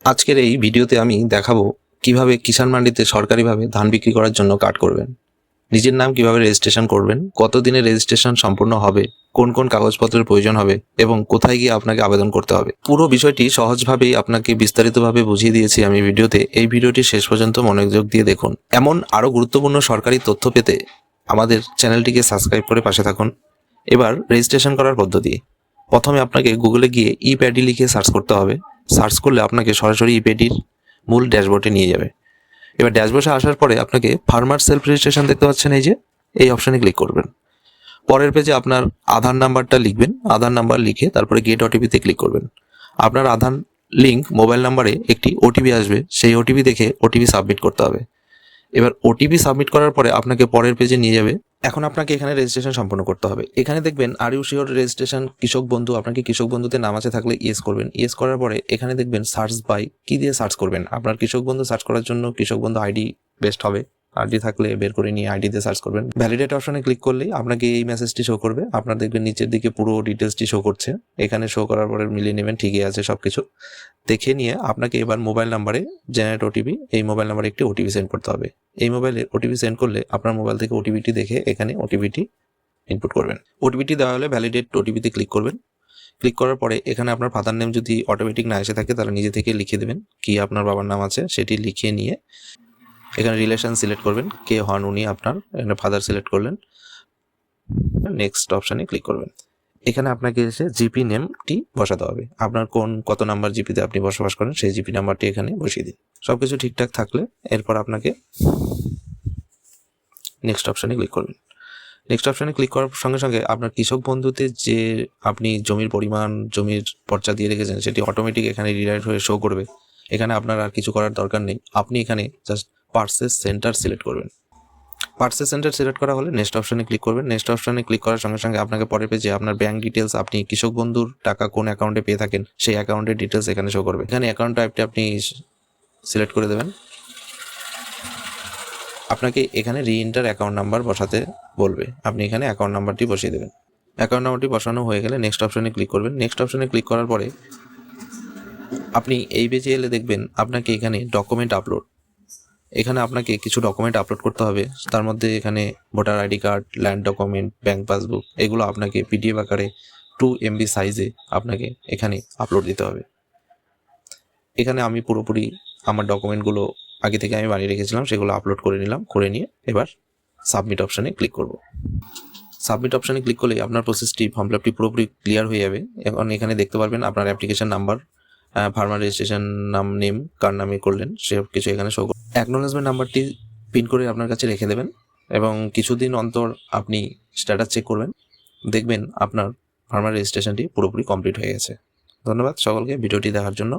আজকের এই ভিডিওতে আমি দেখাবো কিভাবে কিষাণ মান্ডিতে সরকারিভাবে ধান বিক্রি করার জন্য কার্ড করবেন, নিজের নাম কিভাবে রেজিস্ট্রেশন করবেন, কত দিনে রেজিস্ট্রেশন সম্পূর্ণ হবে, কোন কোন কাগজপত্রের প্রয়োজন হবে এবং কোথায় গিয়ে আপনাকে আবেদন করতে হবে। পুরো বিষয়টি সহজভাবেই আপনাকে বিস্তারিতভাবে বুঝিয়ে দিয়েছি আমি ভিডিওতে। এই ভিডিওটি শেষ পর্যন্ত মনোযোগ দিয়ে দেখুন। এমন আরও গুরুত্বপূর্ণ সরকারি তথ্য পেতে আমাদের চ্যানেলটিকে সাবস্ক্রাইব করে পাশে থাকুন। এবার রেজিস্ট্রেশন করার পদ্ধতি। প্রথমে আপনাকে গুগলে গিয়ে ই প্যাডি লিখে সার্চ করতে হবে। সার্চ করলে আপনাকে সরাসরি ই প্যাডির মূল ড্যাশবোর্ডে নিয়ে যাবে। এবার ড্যাশবোর্ডে আসার পরে আপনাকে ফার্মার সেলফ রেজিস্ট্রেশন দেখতে পাচ্ছেন, এই অপশানে ক্লিক করবেন। পরের পেজে আপনার আধার নাম্বারটা লিখবেন। আধার নাম্বার লিখে তারপরে গেট ওটিপিতে ক্লিক করবেন। আপনার আধার লিঙ্ক মোবাইল নাম্বারে একটি ওটিপি আসবে, সেই ওটিপি দেখে ওটিপি সাবমিট করতে হবে। এবার ওটিপি সাবমিট করার পরে আপনাকে পরের পেজে নিয়ে যাবে। এখন আপনাকে এখানে রেজিস্ট্রেশন সম্পন্ন করতে হবে। এখানে দেখবেন আর ইউ শিওর রেজিস্ট্রেশন কৃষক বন্ধু। আপনাকে কৃষক বন্ধুতে নাম আছে থাকলে ইয়েস করবেন। ইয়েস করার পরে এখানে দেখবেন সার্চ বাই, কি দিয়ে সার্চ করবেন। আপনার কৃষক বন্ধু সার্চ করার জন্য কৃষক বন্ধু আইডি বেস্ট হবে। আইডি থাকলে বের করে নিয়ে আইডি দিয়ে সার্চ করবেন। ভ্যালিডেট অপশনে ক্লিক করলেই আপনাকে এই মেসেজটি শো করবে। আপনার দেখবেন নিচের দিকে পুরো ডিটেলসটি শো করছে। এখানে শো করার পরে মিলিয়ে নেবেন, ঠিকই আছে সবকিছু। দেখে নিয়ে আপনাকে এবার মোবাইল নাম্বারে জেনারেট ওটিপি, এই মোবাইল নাম্বারে একটি ওটিপি সেন্ড করতে হবে। এই মোবাইলে ওটিপি সেন্ড করলে আপনার মোবাইল থেকে ওটিপিটি দেখে এখানে ওটিপিটি ইনপুট করবেন। ওটিপিটি দেওয়া হলে ভ্যালিডেট ওটিপিতে ক্লিক করবেন। ক্লিক করার পরে এখানে আপনার ফাদার নেম যদি অটোমেটিক না এসে থাকে তাহলে নিজে থেকে লিখে দেবেন। কি আপনার বাবার নাম আছে সেটি লিখিয়ে নিয়ে এখানে রিলেশন সিলেক্ট করবেন, কে হন উনি আপনার। এখানে ফাদার সিলেক্ট করলেন, নেক্সট অপশানে ক্লিক করবেন। এখানে আপনাকে এসে জিপি নেমটি বসাতে হবে। আপনার কত নাম্বার জিপিতে আপনি বসবাস করেন সেই জিপি নাম্বারটি এখানে বসিয়ে দিন। সব কিছু ঠিকঠাক থাকলে এরপর আপনাকে নেক্সট অপশানে ক্লিক করবেন। নেক্সট অপশানে ক্লিক করার সঙ্গে সঙ্গে আপনার কৃষক বন্ধুতে যে আপনি জমির পরিমাণ, জমির পর্চা দিয়ে রেখেছেন সেটি অটোমেটিক এখানে রিরাইট হয়ে শো করবে। এখানে আপনার আর কিছু করার দরকার নেই। আপনি এখানে জাস্ট পার্সেস সেন্টার সিলেক্ট করবেন। পার্সেস সেন্টার সিলেক্ট করা হলে নেক্সট অপশানে ক্লিক করবেন। নেক্সট অপশানে ক্লিক করার সঙ্গে সঙ্গে আপনাকে পরের পেজে আপনার ব্যাঙ্ক ডিটেলস, আপনি কৃষক বন্ধুর টাকা কোন অ্যাকাউন্টে পেয়ে থাকেন সেই অ্যাকাউন্টের ডিটেলস এখানে শো করবে। এখানে অ্যাকাউন্ট টাইপটা আপনি সিলেক্ট করে দেবেন। আপনাকে এখানে রিএন্টার অ্যাকাউন্ট নাম্বার বসাতে বলবে। আপনি এখানে অ্যাকাউন্ট নাম্বারটি বসিয়ে দেবেন। অ্যাকাউন্ট নাম্বারটি বসানো হয়ে গেলে নেক্সট অপশানে ক্লিক করবেন। নেক্সট অপশানে ক্লিক করার পরে আপনি এই পেজে এলে দেখবেন আপনাকে এখানে ডকুমেন্ট আপলোড, এখানে আপনাকে কিছু ডকুমেন্ট আপলোড করতে হবে। তার মধ্যে এখানে voter ID card, land document, bank passbook, এগুলো আপনাকে পিডিএফ আকারে 2 MB সাইজে আপনাকে এখানে আপলোড দিতে হবে। এখানে আমি পুরোপুরি আমার ডকুমেন্টগুলো আগে থেকে আমি বানিয়ে রেখেছিলাম, সেগুলো আপলোড করে নিলাম। করে নিয়ে এবার সাবমিট অপশানে ক্লিক করব। সাবমিট অপশানে ক্লিক করলেই আপনার প্রসেসটি, ফর্ম ফিল আপটি পুরোপুরি ক্লিয়ার হয়ে যাবে। এখন এখানে দেখতে পারবেন আপনার application number, farmer registration name কার নামে করলেন সব কিছু এখানে শো করবে। অ্যাকনোলেজমেন্ট নাম্বারটি পিন করে আপনার কাছে রেখে দেবেন এবং কিছুদিন অন্তর আপনি স্ট্যাটাস চেক করবেন। দেখবেন আপনার ফার্মার রেজিস্ট্রেশনটি পুরোপুরি কমপ্লিট হয়ে গেছে। ধন্যবাদ সকলকে ভিডিওটি দেখার জন্য।